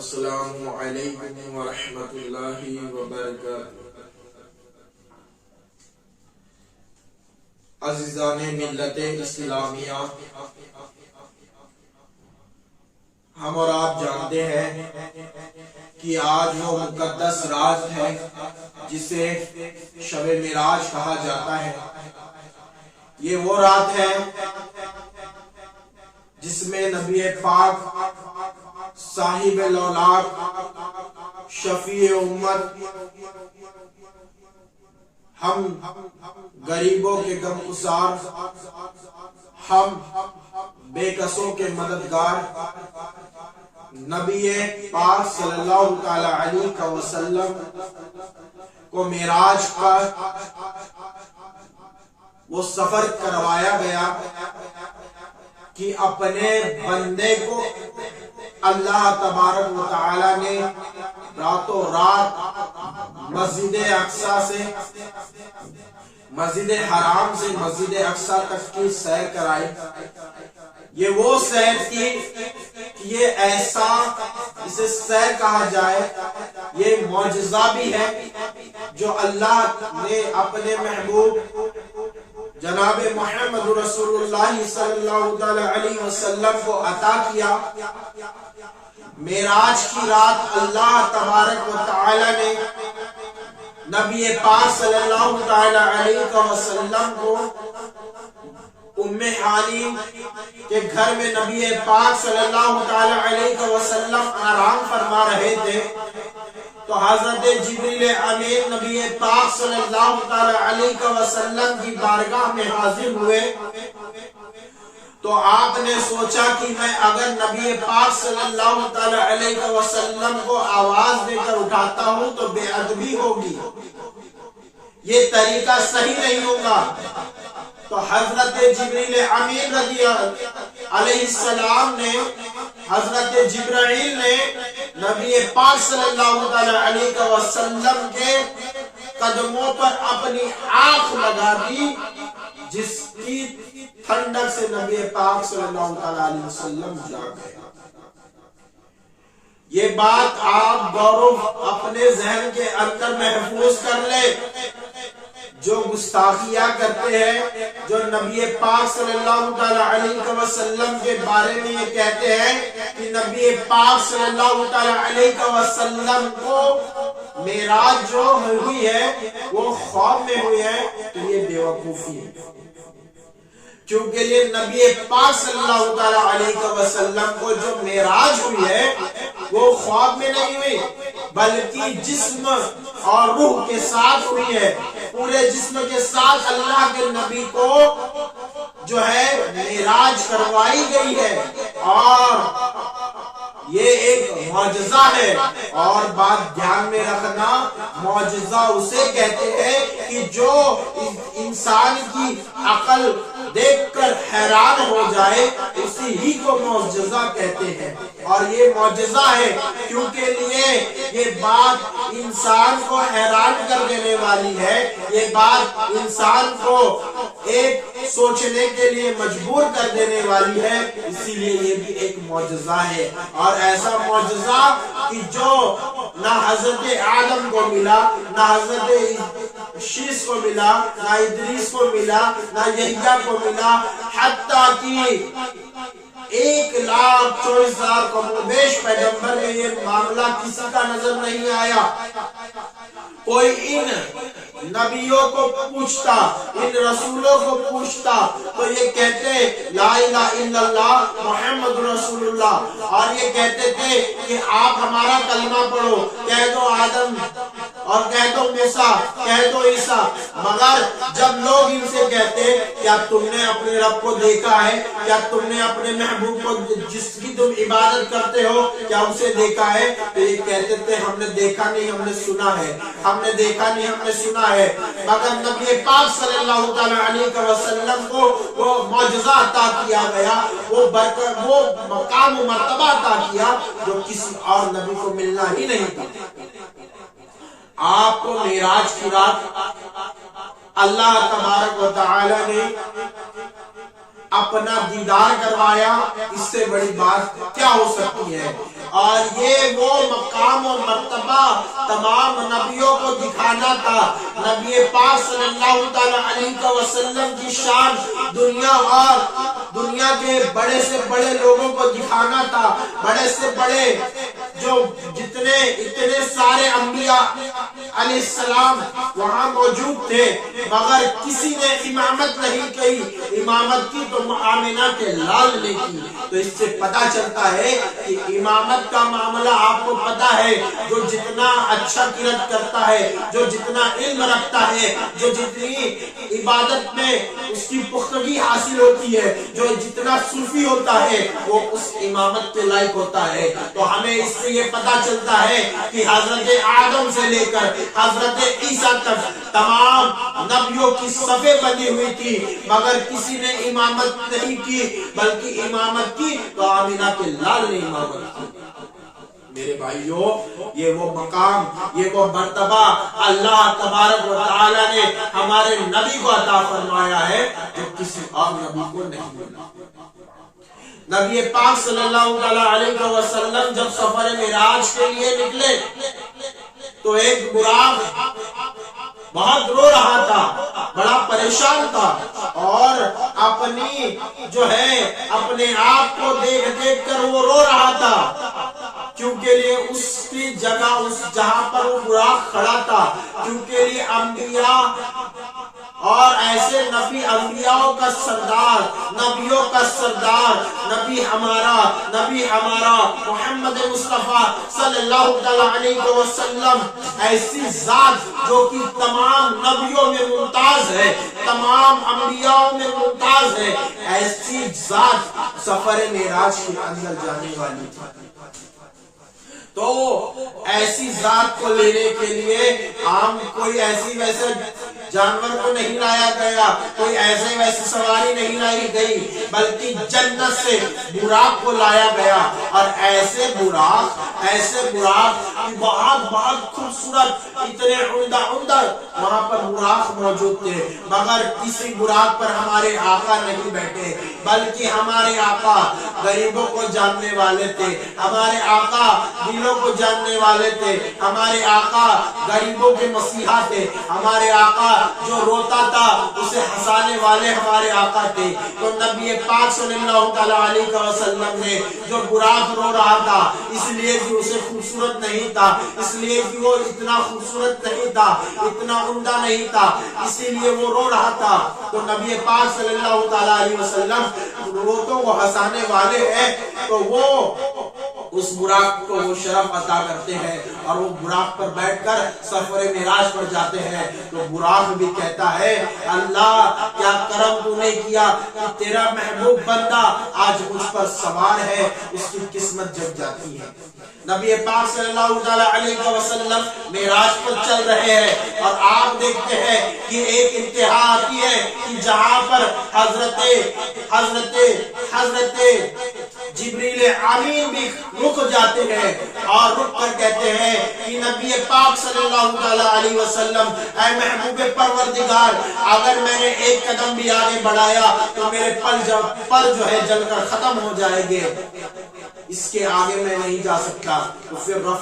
السلام علیکم ورحمۃ اللہ وبرکاتہ۔ عزیزان ملت اسلامیہ، ہم اور آپ جانتے ہیں کہ آج وہ مقدس رات ہے جسے شب معراج کہا جاتا ہے۔ یہ وہ رات ہے جس میں نبی پاک صاحب الاولاق شفیع امت ہم غریبوں کے غم گسار، ہم بے کسوں کے مددگار نبی پاک صلی اللہ تعالی علیہ وسلم کو معراج کا وہ سفر کروایا گیا کہ اپنے بندے کو اللہ تبارک و تعالی نے راتوں رات مسجد اقصی سے، مسجد حرام سے مسجد اقصی تک کی سیر کرائی۔ یہ وہ سیر تھی کہ یہ ایسا، اسے سیر کہا جائے، یہ معجزہ بھی ہے جو اللہ نے اپنے محبوب جناب محمد رسول اللہ صلی اللہ علیہ وسلم کو عطا کیا۔ معراج کی رات اللہ تبارک و تعالی نے نبی پاک صلی اللہ علیہ وسلم کو ام ہانی کے گھر میں نبی پاک صلی اللہ علیہ وسلم آرام فرما رہے تھے تو حضرت جبریل امین نبی پاک صلی اللہ علیہ وسلم کی بارگاہ میں حاضر ہوئے۔ تو آپ نے سوچا کہ میں اگر نبی پاک صلی اللہ علیہ وسلم کو آواز دے کر اٹھاتا ہوں تو بے ادبی ہوگی، یہ طریقہ صحیح نہیں ہوگا۔ تو حضرت جبریل امین رضی علیہ السلام نے، حضرت جبرائیل نے نبی پاک صلی اللہ علیہ وسلم کے قدموں پر اپنی آنکھ لگا دی، جس کی ٹھنڈک سے نبی پاک صلی اللہ علیہ وسلم جاگ گئے۔ یہ بات آپ غور اپنے ذہن کے اندر محفوظ کر لیں۔ جو گستاخیاں کرتے ہیں، جو نبی پاک صلی اللہ علیہ وسلم کے بارے میں یہ کہتے ہیں کہ نبی پاک صلی اللہ علیہ وسلم کو معراج جو ہوئی ہے وہ خواب میں ہوئی ہے، تو یہ بے وقوفی ہے، کیونکہ یہ نبی پاک صلی اللہ علیہ وسلم کو جو معراج ہوئی ہے وہ خواب میں نہیں ہوئی، بلکہ جسم اور روح کے ساتھ ہوئی ہے۔ پورے جسم کے ساتھ اللہ کے نبی کو جو ہے معراج کروائی گئی ہے، اور یہ ایک معجزہ ہے۔ اور بات دھیان میں رکھنا، معجزہ اسے کہتے ہیں کہ جو انسان کی عقل دیکھ کر حیران ہو جائے، اسی ہی کو معجزہ کہتے ہیں۔ اور یہ معجزہ ہے کیونکہ یہ بات انسان کو حیران کر دینے والی ہے، یہ بات انسان کو ایک سوچنے کے لیے مجبور کر دینے والی ہے، اسی لیے یہ بھی ایک معجزہ ہے۔ اور ایسا معجزہ کہ جو نہ حضرت آدم کو ملا، نہ حضرت شیس کو ملا، نہ ادریس کو ملا، نہ یحییٰ کو ملا، حتیٰ کہ 1,24,000 کم و بیش پیغمبر میں یہ معاملہ کسی کا نظر نہیں آیا۔ کوئی ان نبیوں کو پوچھتا، ان رسولوں کو پوچھتا تو یہ کہتے لا الہ الا اللہ محمد رسول اللہ، اور یہ کہتے تھے کہ آپ ہمارا کلمہ پڑھو، کہہ دو آدم اور کہہ دو موسیٰ، کہہ دو عیسیٰ۔ مگر جب لوگ ان سے کہتے کیا تم نے اپنے رب کو دیکھا ہے، کیا تم نے اپنے محبوب کو جس کی تم عبادت کرتے ہو کیا اسے دیکھا ہے، تو یہ کہتے تھے ہم نے دیکھا نہیں، ہم نے سنا ہے، ہم نے دیکھا نہیں، ہم نے سنا ہے۔ مگر نبی پاک صلی اللہ علیہ وسلم کو وہ معجزہ عطا کیا گیا، وہ مقام و مرتبہ عطا کیا جو کسی اور نبی کو ملنا ہی نہیں تھا۔ آپ کو معراج کی رات اللہ تبارک و تعالی نے اپنا دیدار کروایا، اس سے بڑی بات کیا ہو سکتی ہے؟ اور یہ وہ مقام و مرتبہ تمام نبیوں کو دکھانا تھا۔ نبی پاک صلی اللہ علیہ وسلم کی شان دنیا اور دنیا کے بڑے سے بڑے لوگوں کو دکھانا تھا۔ بڑے سے بڑے جو اتنے سارے انبیاء علیہ السلام وہاں موجود تھے، مگر کسی نے امامت نہیں کی۔ امامت کی تو آمنہ کے لال نے کی۔ تو اس سے پتہ چلتا ہے کہ امامت کا معاملہ آپ کو پتہ ہے، جو جتنا اچھا قرات کرتا ہے، جو جتنا علم رکھتا ہے، جو جتنی عبادت میں اس کی پختگی حاصل ہوتی ہے، جو جتنا صوفی ہوتا ہے، وہ اس امامت کے لائق ہوتا ہے۔ تو ہمیں اس سے یہ پتہ چلتا ہے کہ حضرت آدم سے لے کر حضرت عیسیٰ تک تمام نبیوں کی صفیں بندی ہوئی تھی، مگر کسی نے امامت نہیں کی، بلکہ امامت کی تو آمنہ کے لال نے امامت کی۔ میرے بھائیوں، یہ وہ مقام، یہ وہ مرتبہ اللہ تبارک و تعالی نے ہمارے نبی کو عطا فرمایا ہے، جو کسی اور نبی کو نہیں ملا۔ نبی پاک صلی اللہ علیہ وسلم جب سفر معراج کے لیے نکلے تو ایک براق بہت رو رہا تھا، بڑا پریشان تھا، اور اپنے آپ کو دیکھ دیکھ کر وہ رو رہا تھا، کیونکہ لیے اس کی جگہ، اس جہاں پر وہ براق کھڑا تھا، کیونکہ لیے انبیاء اور ایسے نبی، انبیاء کا سردار، نبیوں کا سردار، نبی ہمارا محمد مصطفیٰ صلی اللہ علیہ وسلم، ایسی ذات جو کہ تمام نبیوں میں ممتاز ہے، تمام انبیاء میں ممتاز ہے، ایسی ذات سفر معراج کے اندر جانے والی تھی۔ تو ایسی ذات کو لینے کے لیے عام کوئی ایسی ویسے جانور کو نہیں لایا گیا، کوئی ایسے ویسے سواری نہیں لائی گئی، بلکہ جنت سے براق کو لایا گیا۔ اور ایسے براق کی بہت خوبصورت، اتنے عمدہ وہاں پر براق موجود تھے، مگر کسی براق پر ہمارے آقا نہیں بیٹھے، بلکہ ہمارے آقا غریبوں کو جاننے والے تھے، ہمارے آقا دلوں کو جاننے والے تھے، ہمارے آقا غریبوں کے مسیحا تھے، ہمارے آقا جو روتا تھا اسے ہنسانے والے ہمارے آقا تھے۔ تو نبی پاک صلی اللہ علیہ وسلم نے جو براق رو رہا تھا، اس لیے کہ اسے خوبصورت نہیں تھا، اس لیے کہ وہ اتنا خوبصورت نہیں تھا، اتنا عمدہ نہیں تھا، اسی لیے وہ رو رہا تھا۔ تو نبی پاک صلی اللہ علیہ وسلم روتوں کو ہنسانے والے ہیں، تو وہ اس براق کو وہ شرف عطا کرتے ہیں، اور وہ براق پر بیٹھ کر سفر معراج پر جاتے ہیں۔ تو براق بھی کہتا ہے، اللہ کیا کرم تو نے کیا کہ تیرا محبوب بندہ آج مجھ پر سوار ہے، اس کی قسمت جگ جاتی ہے۔ نبی پاک صلی اللہ علیہ وسلم معراج پر چل رہے ہیں، اور آپ دیکھتے ہیں کہ ایک انتہا آتی ہے کہ جہاں پر حضرت جبریل امین بھی رک جاتے ہیں، اور رک کر کہتے ہیں کہ نبی پاک صلی اللہ علیہ وسلم، اے محبوب پروردگار، اگر میں نے ایک قدم بھی آگے بڑھایا تو میرے پر جو ہے جل کر ختم ہو جائے گے، اس کے آگے میں نہیں جا سکتا۔ تو پھر رف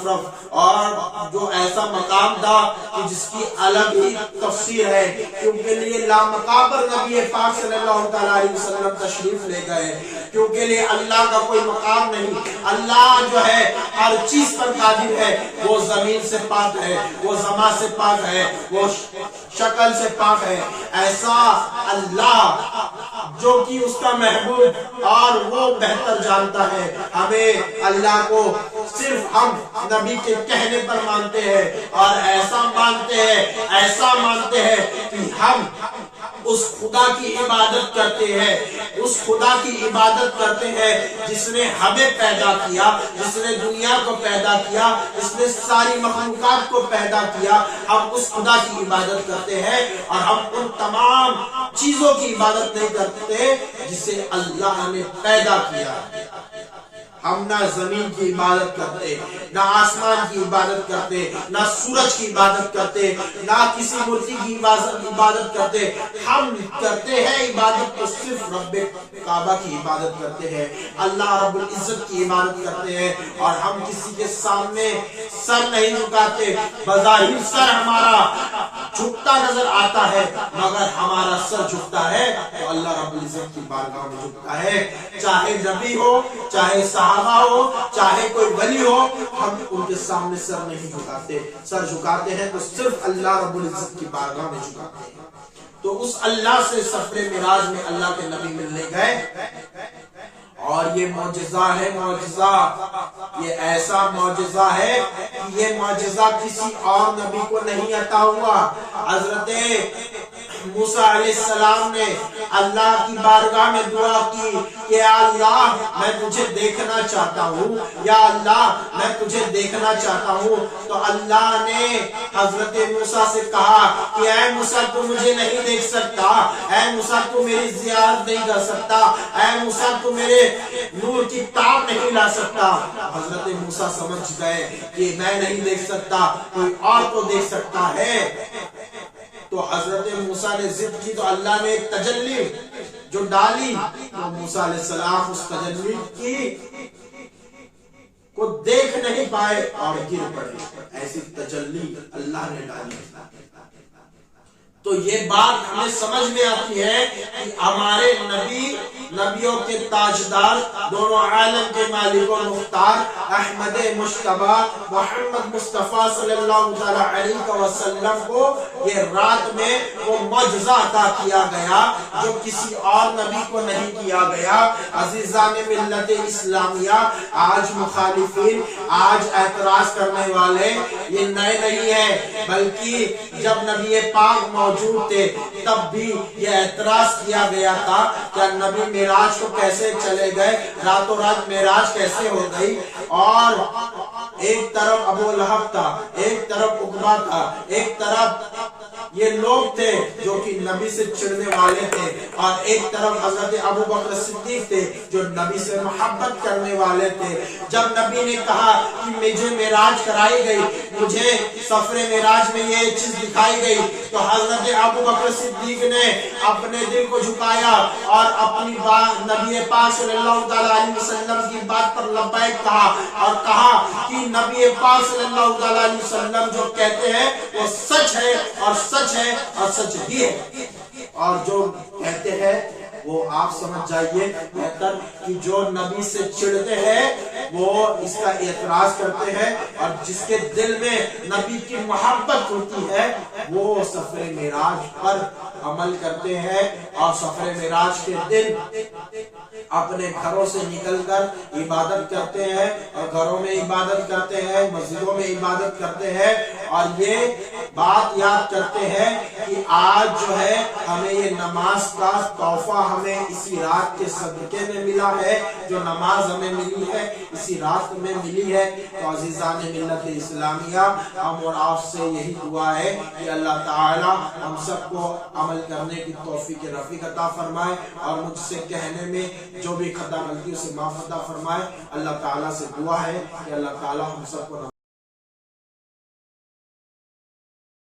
اور جو ایسا مقام تھا کہ جس کی الگ ہی تفسیر ہے، کیونکہ لیے لامقام پر نبی پاک صلی اللہ علیہ وسلم تشریف لے گئے، کیونکہ لیے اللہ کا کوئی مقام نہیں، اللہ جو ہے ہر چیز پر قادر ہے، وہ زمین سے پاک ہے، وہ زمان سے پاک ہے، وہ شکل سے پاک ہے۔ ایسا اللہ جو کہ اس کا محبوب اور وہ بہتر جانتا ہے، ہمیں اللہ کو صرف ہم نبی کے کہنے پر مانتے ہیں، اور ایسا مانتے ہیں کہ ہم اس خدا کی عبادت کرتے ہیں جس نے ہمیں پیدا کیا، جس نے دنیا کو پیدا کیا، جس نے ساری مخلوقات کو پیدا کیا۔ ہم اس خدا کی عبادت کرتے ہیں، اور ہم ان تمام چیزوں کی عبادت نہیں کرتے جسے اللہ نے پیدا کیا۔ ہم نہ زمین کی عبادت کرتے، نہ آسمان کی عبادت کرتے، نہ سورج کی عبادت کرتے، نہ کسی مورتی کی عبادت کرتے. ہم کرتے ہیں عبادت تو صرف رب کعبہ کی عبادت کرتے ہیں، اللہ رب العزت کی عبادت کرتے ہیں. اور ہم کسی کے سامنے سر نہیں جھکاتے. بظاہر سر ہمارا جھکتا نظر آتا ہے، مگر ہمارا سر جھکتا ہے تو اللہ رب العزت کی بارگاہ میں جھکتا ہے. چاہے نبی ہو، چاہے صحابہ ہو، چاہے کوئی ولی ہو، ہم ان کے سامنے سر نہیں جھکاتے. سر جھکاتے ہیں تو صرف اللہ رب العزت کی بارگاہ میں جھکاتے ہیں. تو اس اللہ سے سفر معراج میں اللہ کے نبی ملنے گئے، اور یہ معجزہ ہے. معجزہ یہ ایسا معجزہ ہے کہ یہ معجزہ کسی اور نبی کو نہیں عطا ہوا. حضرت موسیٰ علیہ السلام نے اللہ کی بارگاہ میں دعا کی کہ یا اللہ میں تجھے دیکھنا چاہتا ہوں، یا اللہ میں تجھے دیکھنا چاہتا ہوں. تو اللہ نے حضرت موسیٰ سے کہا کہ اے موسیٰ تو مجھے نہیں دیکھ سکتا، اے موسیٰ تو میری زیارت نہیں کر سکتا، اے موسیٰ تو میرے نور کی تاب نہیں لا سکتا. حضرت موسیٰ سمجھ گئے کہ میں نہیں دیکھ سکتا، کوئی اور تو دیکھ سکتا ہے. تو حضرت موسیٰ نے ضد کی تو اللہ نے ایک تجلی جو ڈالی، تو موسیٰ علیہ السلام اس تجلی کی کو دیکھ نہیں پائے اور گر پڑے. ایسی تجلی اللہ نے ڈالی. تو یہ بات ہمیں سمجھ میں آتی ہے کہ ہمارے نبی، نبیوں کے تاجدار، دونوں عالم کے مالک و مختار احمد مجتبی محمد مصطفیٰ صلی اللہ علیہ وسلم کو یہ رات میں وہ معجزہ عطا کیا گیا جو کسی اور نبی کو نہیں کیا گیا. عزیزان ملت اسلامیہ، آج مخالفین، آج اعتراض کرنے والے یہ نئے نہیں ہیں، بلکہ جب نبی پاک موجود تھے تب بھی یہ اعتراض کیا گیا تھا کہ نبی معراج کو کیسے چلے گئے، راتوں رات معراج کیسے ہو گئی. اور ایک طرف ابو لہب تھا، ایک طرف عقبہ تھا، ایک طرف یہ لوگ تھے جو کہ نبی سے چڑھنے والے تھے، اور ایک طرف حضرت ابو بکر صدیق تھے جو نبی سے محبت کرنے والے تھے. جب نبی نے کہا کہ مجھے معراج کرائی گئی، مجھے سفر معراج میں یہ چیز دکھائی گئی، تو حضرت ابو بکر صدیق نے اپنے دل کو جھکایا اور اپنی بات نبی پاک صلی اللہ علیہ وسلم کی بات پر لبیک کہا، اور کہا کہ نبی پاک صلی اللہ علیہ وسلم جو کہتے ہیں وہ سچ ہے، اور سچ ہے، اور سچ ہی ہے. اور جو کہتے ہیں وہ آپ سمجھ جائیے بہتر کہ جو نبی سے چڑھتے ہیں وہ اس کا اعتراض کرتے ہیں، اور جس کے دل میں نبی کی محبت ہوتی ہے وہ سفر معراج پر عمل کرتے ہیں، اور سفر معراج کے دن اپنے گھروں سے نکل کر عبادت کرتے ہیں، اور گھروں میں عبادت کرتے ہیں، مسجدوں میں عبادت کرتے ہیں. اور یہ بات یاد کرتے ہیں کہ آج جو ہے ہمیں یہ نماز کا تحفہ ہمیں اسی رات کے صدقے میں ملا ہے، جو نماز ہمیں ملی ہے اسی رات میں ملی ہے. تو عزیزان ملت اسلامیہ، ہم اور آپ سے یہی دعا ہے کہ اللہ تعالی ہم سب کو عمل کرنے کی توفیق رفیق عطا فرمائے، اور مجھ سے کہنے میں جو بھی خطا غلطی اسے معاف عطا فرمائے. اللہ تعالیٰ سے دعا ہے کہ اللہ تعالیٰ ہم سب کو